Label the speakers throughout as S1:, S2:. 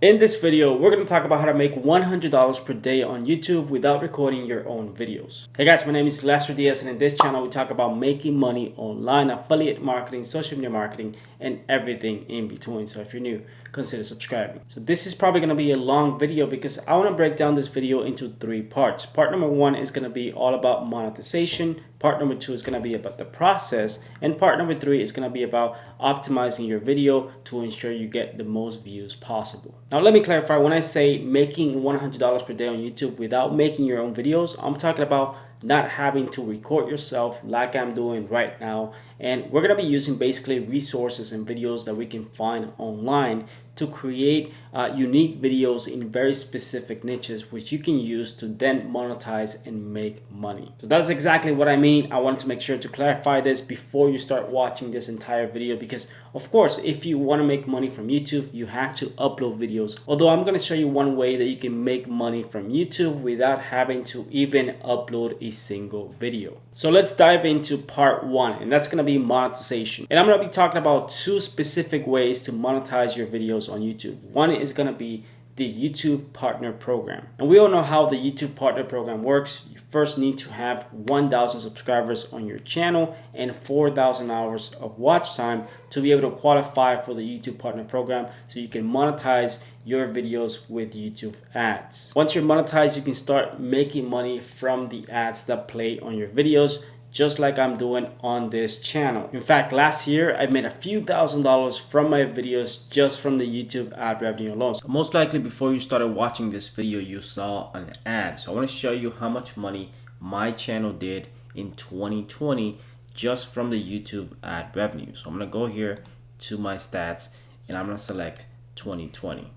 S1: In this video, we're going to talk about how to make $100 per day on YouTube without recording your own videos. Hey guys, my name is Lester Diaz, and in this channel we talk about making money online, affiliate marketing, social media marketing, and everything in between. So if you're new, consider subscribing. So this is probably going to be a long video because I want to break down this video into 3 parts. Part number 1 is going to be all about monetization. Part number 2 is going to be about the process, and part number 3 is going to be about optimizing your video to ensure you get the most views possible. Now let me clarify, when I say making $100 per day on YouTube without making your own videos, I'm talking about not having to record yourself like I'm doing right now. And we're going to be using basically resources and videos that we can find online to create unique videos in very specific niches, which you can use to then monetize and make money. So that's exactly what I mean. I wanted to make sure to clarify this before you start watching this entire video, because of course, if you want to make money from YouTube, you have to upload videos. Although I'm going to show you one way that you can make money from YouTube without having to even upload a single video. So let's dive into part 1, and that's going to be monetization. And I'm going to be talking about 2 specific ways to monetize your videos on YouTube. One is going to be the YouTube Partner Program. And we all know how the YouTube Partner Program works. You first need to have 1,000 subscribers on your channel and 4,000 hours of watch time to be able to qualify for the YouTube Partner Program, so you can monetize your videos with YouTube ads. Once you're monetized, you can start making money from the ads that play on your videos, just like I'm doing on this channel. In fact, last year I made a few $1,000s from my videos just from the YouTube ad revenue alone. So most likely before you started watching this video, you saw an ad. So I want to show you how much money my channel did in 2020 just from the YouTube ad revenue. So I'm going to go here to my stats and I'm going to select 2020.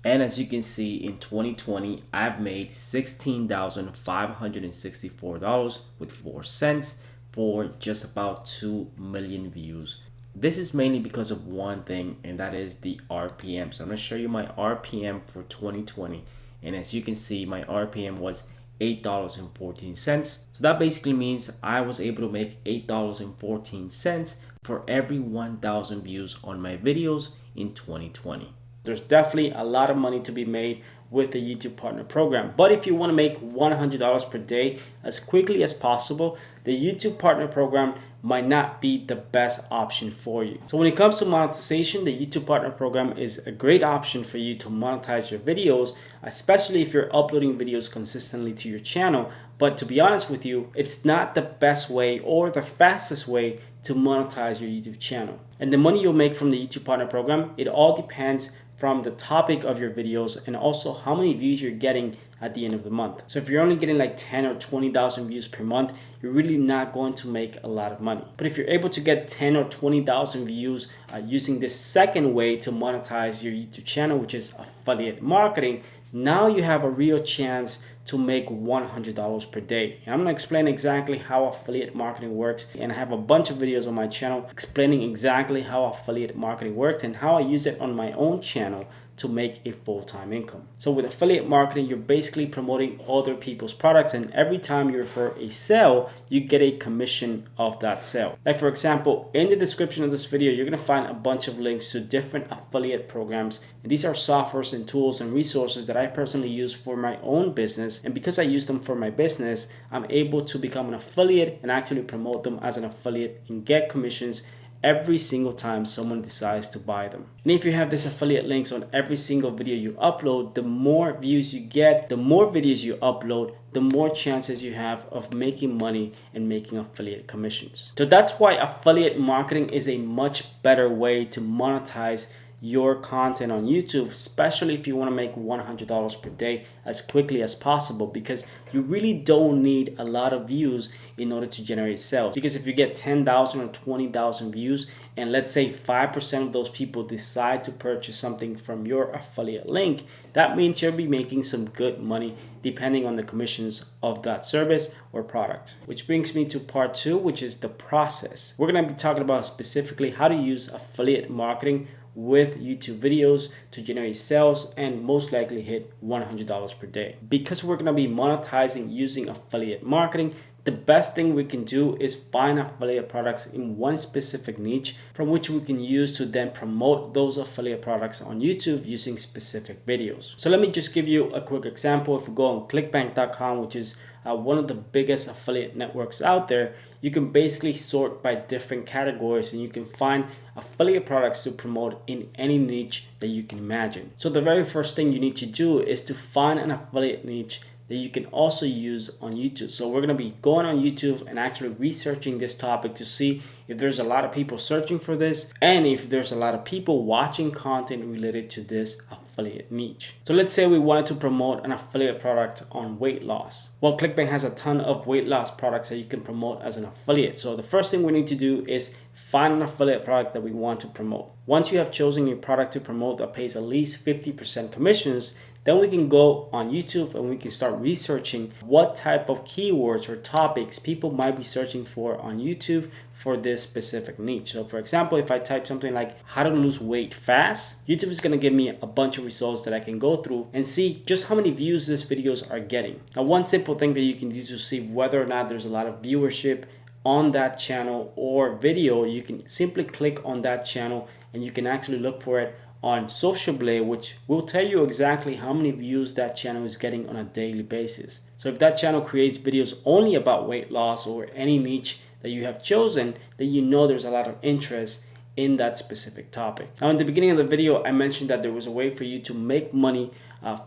S1: And as you can see, in 2020, I've made $16,564 with 4 cents for just about 2 million views. This is mainly because of one thing, and that is the RPM. So I'm going to show you my RPM for 2020. And as you can see, my RPM was $8.14. So that basically means I was able to make $8.14 for every 1,000 views on my videos in 2020. There's definitely a lot of money to be made with the YouTube Partner Program. But if you want to make $100 per day as quickly as possible, the YouTube Partner Program might not be the best option for you. So when it comes to monetization, the YouTube Partner Program is a great option for you to monetize your videos, especially if you're uploading videos consistently to your channel. But to be honest with you, it's not the best way or the fastest way to monetize your YouTube channel. And the money you'll make from the YouTube Partner Program, it all depends from the topic of your videos and also how many views you're getting at the end of the month. So if you're only getting like 10 or 20,000 views per month, you're really not going to make a lot of money. But if you're able to get 10 or 20,000 views using this second way to monetize your YouTube channel, which is affiliate marketing, now you have a real chance to make $100 per day. And I'm gonna explain exactly how affiliate marketing works, and I have a bunch of videos on my channel explaining exactly how affiliate marketing works and how I use it on my own channel to make a full-time income. So with affiliate marketing, you're basically promoting other people's products, and every time you refer a sale, you get a commission of that sale. Like for example, in the description of this video, you're gonna find a bunch of links to different affiliate programs. And these are softwares and tools and resources that I personally use for my own business. And because I use them for my business, I'm able to become an affiliate and actually promote them as an affiliate and get commissions every single time someone decides to buy them. And if you have this affiliate links on every single video you upload, the more views you get, the more videos you upload, the more chances you have of making money and making affiliate commissions. So that's why affiliate marketing is a much better way to monetize your content on YouTube, especially if you want to make $100 per day as quickly as possible, because you really don't need a lot of views in order to generate sales. Because if you get 10,000 or 20,000 views and let's say 5% of those people decide to purchase something from your affiliate link, that means you'll be making some good money depending on the commissions of that service or product. Which brings me to part 2, which is the process. We're going to be talking about specifically how to use affiliate marketing with YouTube videos to generate sales and most likely hit $100 per day. Because we're going to be monetizing using affiliate marketing, The best thing we can do is find affiliate products in one specific niche from which we can use to then promote those affiliate products on YouTube using specific videos. So let me just give you a quick example. If we go on clickbank.com, which is one of the biggest affiliate networks out there, you can basically sort by different categories and you can find affiliate products to promote in any niche that you can imagine. So the very first thing you need to do is to find an affiliate niche that you can also use on YouTube. So we're going to be going on YouTube and actually researching this topic to see if there's a lot of people searching for this and if there's a lot of people watching content related to this affiliate niche. So let's say we wanted to promote an affiliate product on weight loss. Well, ClickBank has a ton of weight loss products that you can promote as an affiliate. So the first thing we need to do is find an affiliate product that we want to promote. Once you have chosen your product to promote that pays at least 50% commissions, then we can go on YouTube and we can start researching what type of keywords or topics people might be searching for on YouTube for this specific niche. So for example, if I type something like how to lose weight fast, YouTube is going to give me a bunch of results that I can go through and see just how many views these videos are getting. Now, one simple thing that you can do to see whether or not there's a lot of viewership on that channel or video, you can simply click on that channel and you can actually look for it on Social Blade, which will tell you exactly how many views that channel is getting on a daily basis. So if that channel creates videos only about weight loss or any niche that you have chosen, then you know there's a lot of interest in that specific topic. Now, in the beginning of the video, I mentioned that there was a way for you to make money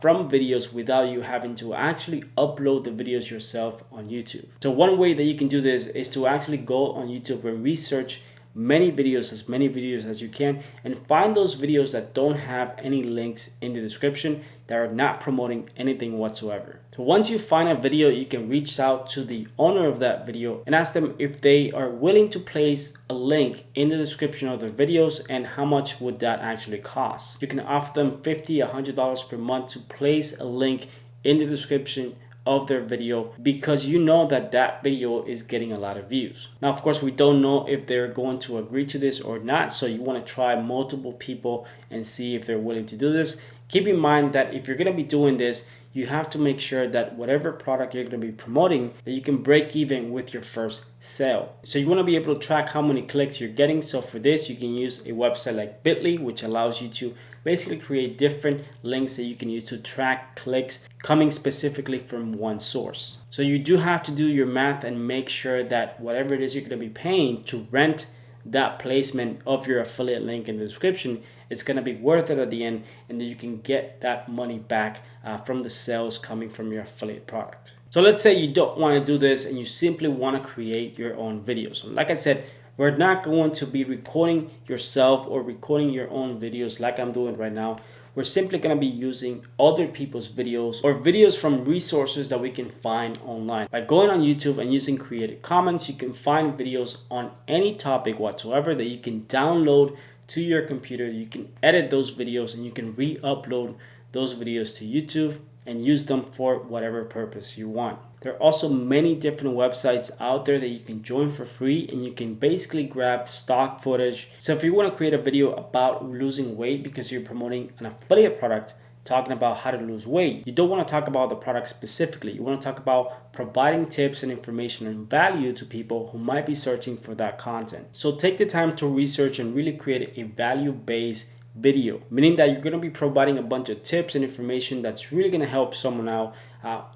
S1: from videos without you having to actually upload the videos yourself on YouTube. So one way that you can do this is to actually go on YouTube and research as many videos as you can and find those videos that don't have any links in the description, that are not promoting anything whatsoever. So once you find a video, you can reach out to the owner of that video and ask them if they are willing to place a link in the description of their videos and how much would that actually cost. You can offer them $50, $100 per month to place a link in the description of their video because you know that that video is getting a lot of views. Now, of course, we don't know if they're going to agree to this or not, so you want to try multiple people and see if they're willing to do this. Keep in mind that if you're going to be doing this, you have to make sure that whatever product you're going to be promoting, that you can break even with your first sale. So you want to be able to track how many clicks you're getting. So for this, you can use a website like Bitly, which allows you to basically create different links that you can use to track clicks coming specifically from one source. So you do have to do your math and make sure that whatever it is you're going to be paying to rent that placement of your affiliate link in the description, it's going to be worth it at the end, and then you can get that money back from the sales coming from your affiliate product. So let's say you don't want to do this and you simply want to create your own videos. So like I said, we're not going to be recording yourself or recording your own videos like I'm doing right now. We're simply going to be using other people's videos or videos from resources that we can find online. By going on YouTube and using Creative Commons, you can find videos on any topic whatsoever that you can download to your computer. You can edit those videos and you can re-upload those videos to YouTube and use them for whatever purpose you want. There are also many different websites out there that you can join for free and you can basically grab stock footage. So if you want to create a video about losing weight because you're promoting an affiliate product talking about how to lose weight, you don't want to talk about the product specifically. You want to talk about providing tips and information and value to people who might be searching for that content. So take the time to research and really create a value-based video, meaning that you're going to be providing a bunch of tips and information that's really going to help someone out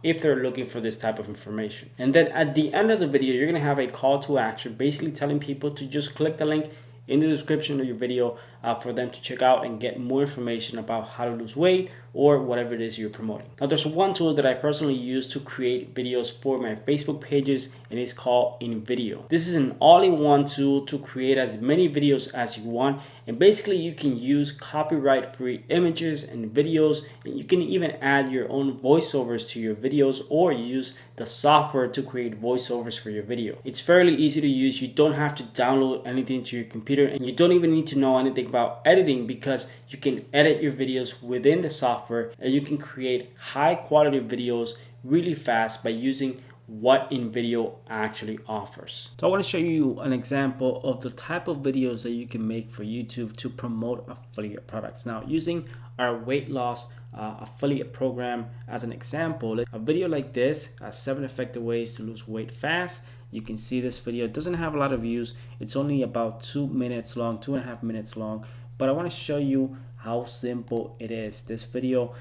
S1: if they're looking for this type of information. And then at the end of the video, you're going to have a call to action, basically telling people to just click the link in the description of your video for them to check out and get more information about how to lose weight or whatever it is you're promoting. Now, there's one tool that I personally use to create videos for my Facebook pages, and it's called InVideo. This is an all-in-one tool to create as many videos as you want, and basically you can use copyright-free images and videos, and you can even add your own voiceovers to your videos or use the software to create voiceovers for your video. It's fairly easy to use. You don't have to download anything to your computer, and you don't even need to know anything about editing because you can edit your videos within the software and you can create high quality videos really fast by using what InVideo actually offers. So I want to show you an example of the type of videos that you can make for YouTube to promote affiliate products. Now, using our weight loss affiliate program as an example, a video like this, 7 effective ways to lose weight fast. You can see this video, it doesn't have a lot of views. It's only about 2 minutes long, 2.5 minutes long, but I want to show you how simple it is. This video,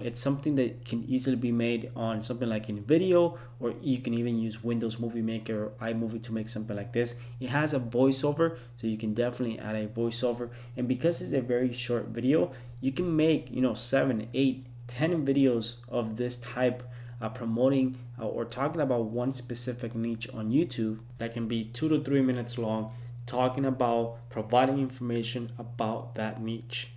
S1: it's something that can easily be made on something like InVideo, or you can even use Windows Movie Maker or iMovie to make something like this. It has a voiceover, so you can definitely add a voiceover. And because it's a very short video, you can make 7, 8, 10 videos of this type, promoting or talking about one specific niche on YouTube that can be 2 to 3 minutes long, talking about providing information about that niche.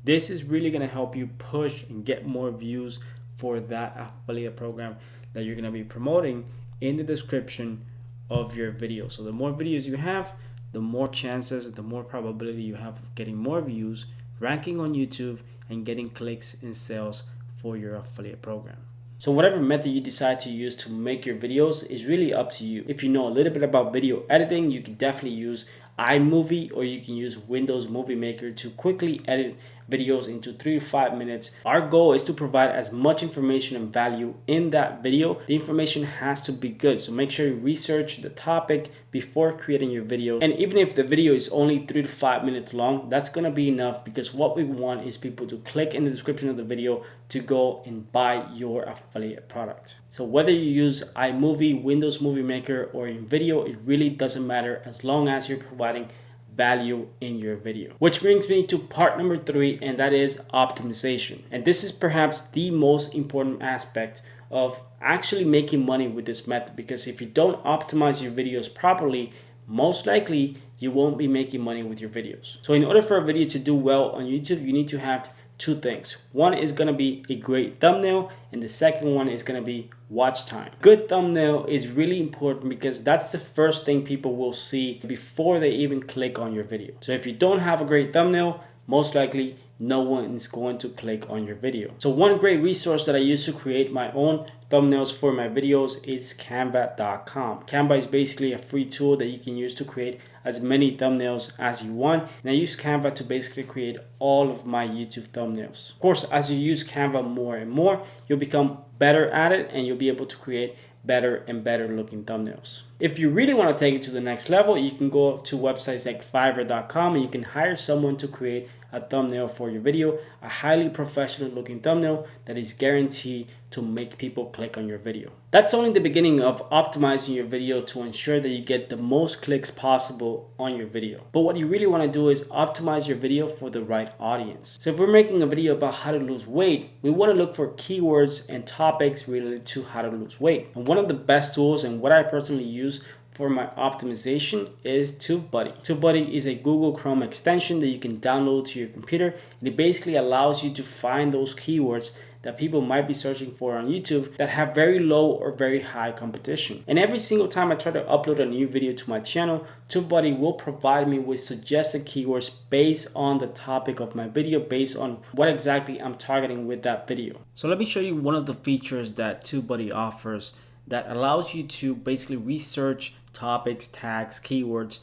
S1: This is really going to help you push and get more views for that affiliate program that you're going to be promoting in the description of your video. So the more videos you have, the more chances, the more probability you have of getting more views, ranking on YouTube, and getting clicks and sales for your affiliate program. So whatever method you decide to use to make your videos is really up to you. If you know a little bit about video editing, you can definitely use iMovie, or you can use Windows Movie Maker to quickly edit videos into 3 to 5 minutes. Our goal is to provide as much information and value in that video. The information has to be good, so make sure you research the topic before creating your video. And even if the video is only 3 to 5 minutes long, that's gonna be enough, because what we want is people to click in the description of the video to go and buy your affiliate product. So whether you use iMovie, Windows Movie Maker, or InVideo, it really doesn't matter as long as you're providing value in your video. Which brings me to part number 3, and that is optimization. And this is perhaps the most important aspect of actually making money with this method, because if you don't optimize your videos properly, most likely you won't be making money with your videos. So in order for a video to do well on YouTube, you need to have 2 things. One is going to be a great thumbnail, and the second one is going to be watch time. Good thumbnail is really important, because that's the first thing people will see before they even click on your video. So if you don't have a great thumbnail, most likely no one is going to click on your video. So one great resource that I use to create my own thumbnails for my videos is canva.com. Canva is basically a free tool that you can use to create as many thumbnails as you want. And I use Canva to basically create all of my YouTube thumbnails. Of course, as you use Canva more and more, you'll become better at it, and you'll be able to create better and better looking thumbnails. If you really want to take it to the next level, you can go to websites like Fiverr.com, and you can hire someone to create a thumbnail for your video, a highly professional looking thumbnail that is guaranteed to make people click on your video. That's only the beginning of optimizing your video to ensure that you get the most clicks possible on your video. But what you really want to do is optimize your video for the right audience. So if we're making a video about how to lose weight, we want to look for keywords and topics related to how to lose weight. And one of the best tools, and what I personally use for my optimization, is TubeBuddy. TubeBuddy is a Google Chrome extension that you can download to your computer, and it basically allows you to find those keywords that people might be searching for on YouTube that have very low or very high competition. And every single time I try to upload a new video to my channel, TubeBuddy will provide me with suggested keywords based on the topic of my video, based on what exactly I'm targeting with that video. So let me show you one of the features that TubeBuddy offers that allows you to basically research topics, tags, keywords,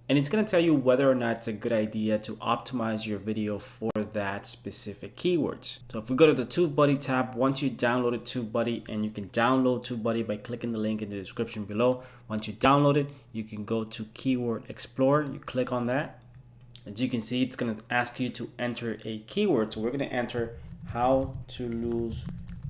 S1: and it's going to tell you whether or not it's a good idea to optimize your video for that specific keywords. So if we go to the TubeBuddy tab, once you downloaded TubeBuddy, and you can download TubeBuddy by clicking the link in the description below. Once you download it, you can go to Keyword Explorer. You click on that. As you can see, it's going to ask you to enter a keyword. So we're going to enter how to lose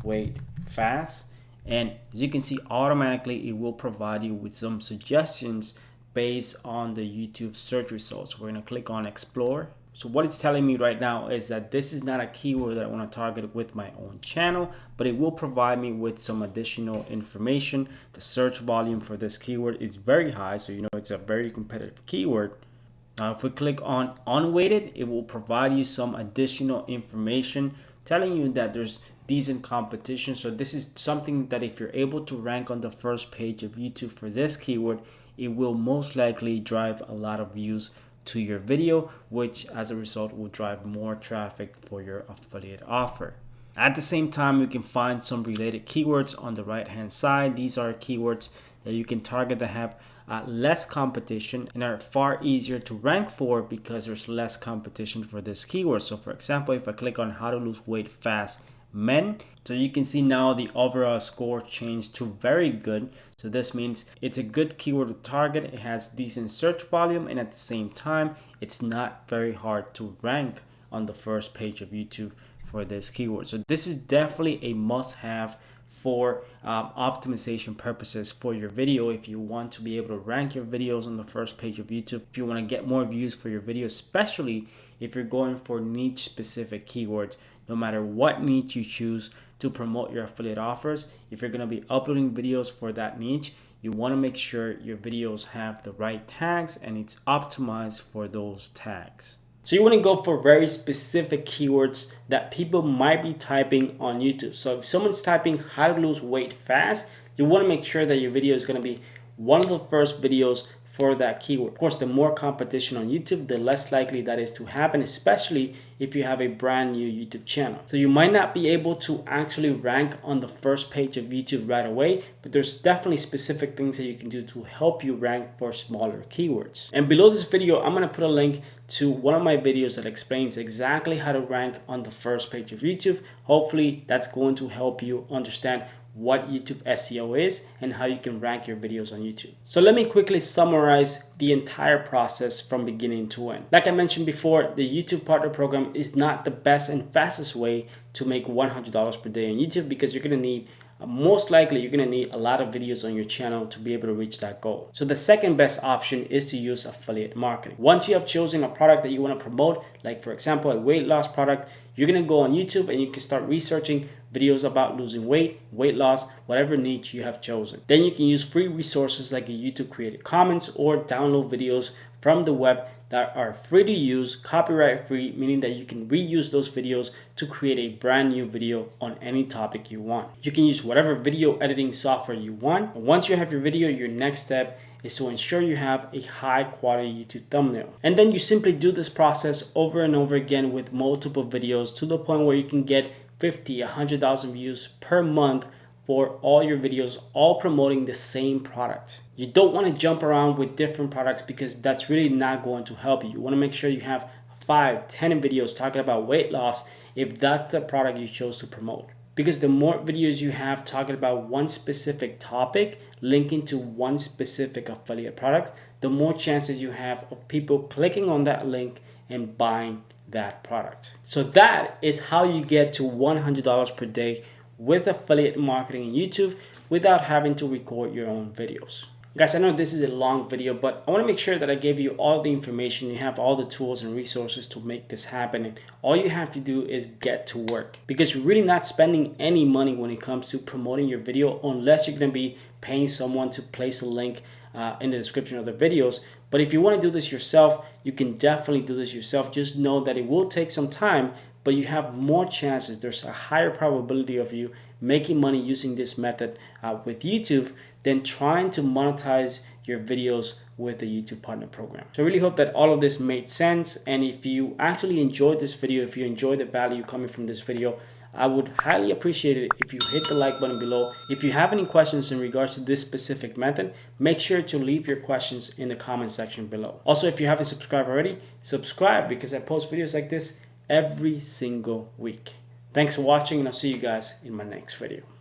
S1: weight fast. And as you can see, automatically it will provide you with some suggestions based on the YouTube search results. We're going to click on Explore. So what it's telling me right now is that this is not a keyword that I want to target with my own channel, but it will provide me with some additional information. The search volume for this keyword is very high, so you know it's a very competitive keyword. Now if we click on Unweighted, it will provide you some additional information telling you that there's decent competition. So this is something that if you're able to rank on the first page of YouTube for this keyword, it will most likely drive a lot of views to your video, which as a result will drive more traffic for your affiliate offer. At the same time, you can find some related keywords on the right hand side. These are keywords that you can target that have less competition and are far easier to rank for because there's less competition for this keyword. So for example, if I click on how to lose weight fast men, so you can see now the overall score changed to very good. So this means it's a good keyword to target. It has decent search volume, and at the same time, it's not very hard to rank on the first page of YouTube for this keyword. So this is definitely a must-have for optimization purposes for your video. If you want to be able to rank your videos on the first page of YouTube, if you want to get more views for your videos, especially if you're going for niche specific keywords, no matter what niche you choose to promote your affiliate offers, if you're going to be uploading videos for that niche, you want to make sure your videos have the right tags and it's optimized for those tags. So you want to go for very specific keywords that people might be typing on YouTube. So if someone's typing how to lose weight fast, you want to make sure that your video is going to be one of the first videos for that keyword. Of course, the more competition on YouTube, the less likely that is to happen, especially if you have a brand new YouTube channel. So you might not be able to actually rank on the first page of YouTube right away, but there's definitely specific things that you can do to help you rank for smaller keywords. And below this video, I'm gonna put a link to one of my videos that explains exactly how to rank on the first page of YouTube. Hopefully that's going to help you understand what YouTube SEO is and how you can rank your videos on YouTube. So let me quickly summarize the entire process from beginning to end. Like I mentioned before, the YouTube Partner Program is not the best and fastest way to make $100 per day on YouTube because you're gonna need most likely you're going to need a lot of videos on your channel to be able to reach that goal. So the second best option is to use affiliate marketing. Once you have chosen a product that you want to promote, like for example a weight loss product, you're going to go on YouTube and you can start researching videos about losing weight, weight loss, whatever niche you have chosen. Then you can use free resources like a YouTube Creative Commons or download videos from the web that are free to use, copyright free, meaning that you can reuse those videos to create a brand new video on any topic you want. You can use whatever video editing software you want. And once you have your video, your next step is to ensure you have a high quality YouTube thumbnail. And then you simply do this process over and over again with multiple videos to the point where you can get 50, 100,000 views per month for all your videos, all promoting the same product. You don't want to jump around with different products because that's really not going to help you. You want to make sure you have 5, 10 videos talking about weight loss if that's the product you chose to promote. Because the more videos you have talking about one specific topic, linking to one specific affiliate product, the more chances you have of people clicking on that link and buying that product. So that is how you get to $100 per day with affiliate marketing in YouTube without having to record your own videos. Guys, I know this is a long video, but I want to make sure that I gave you all the information. You have all the tools and resources to make this happen. And all you have to do is get to work because you're really not spending any money when it comes to promoting your video unless you're going to be paying someone to place a link in the description of the videos. But if you want to do this yourself, you can definitely do this yourself. Just know that it will take some time, but you have more chances. There's a higher probability of you making money using this method with YouTube than trying to monetize your videos with the YouTube Partner Program. So I really hope that all of this made sense. And if you actually enjoyed this video, if you enjoyed the value coming from this video, I would highly appreciate it if you hit the like button below. If you have any questions in regards to this specific method, make sure to leave your questions in the comment section below. Also, if you haven't subscribed already, subscribe because I post videos like this every single week. Thanks for watching, and I'll see you guys in my next video.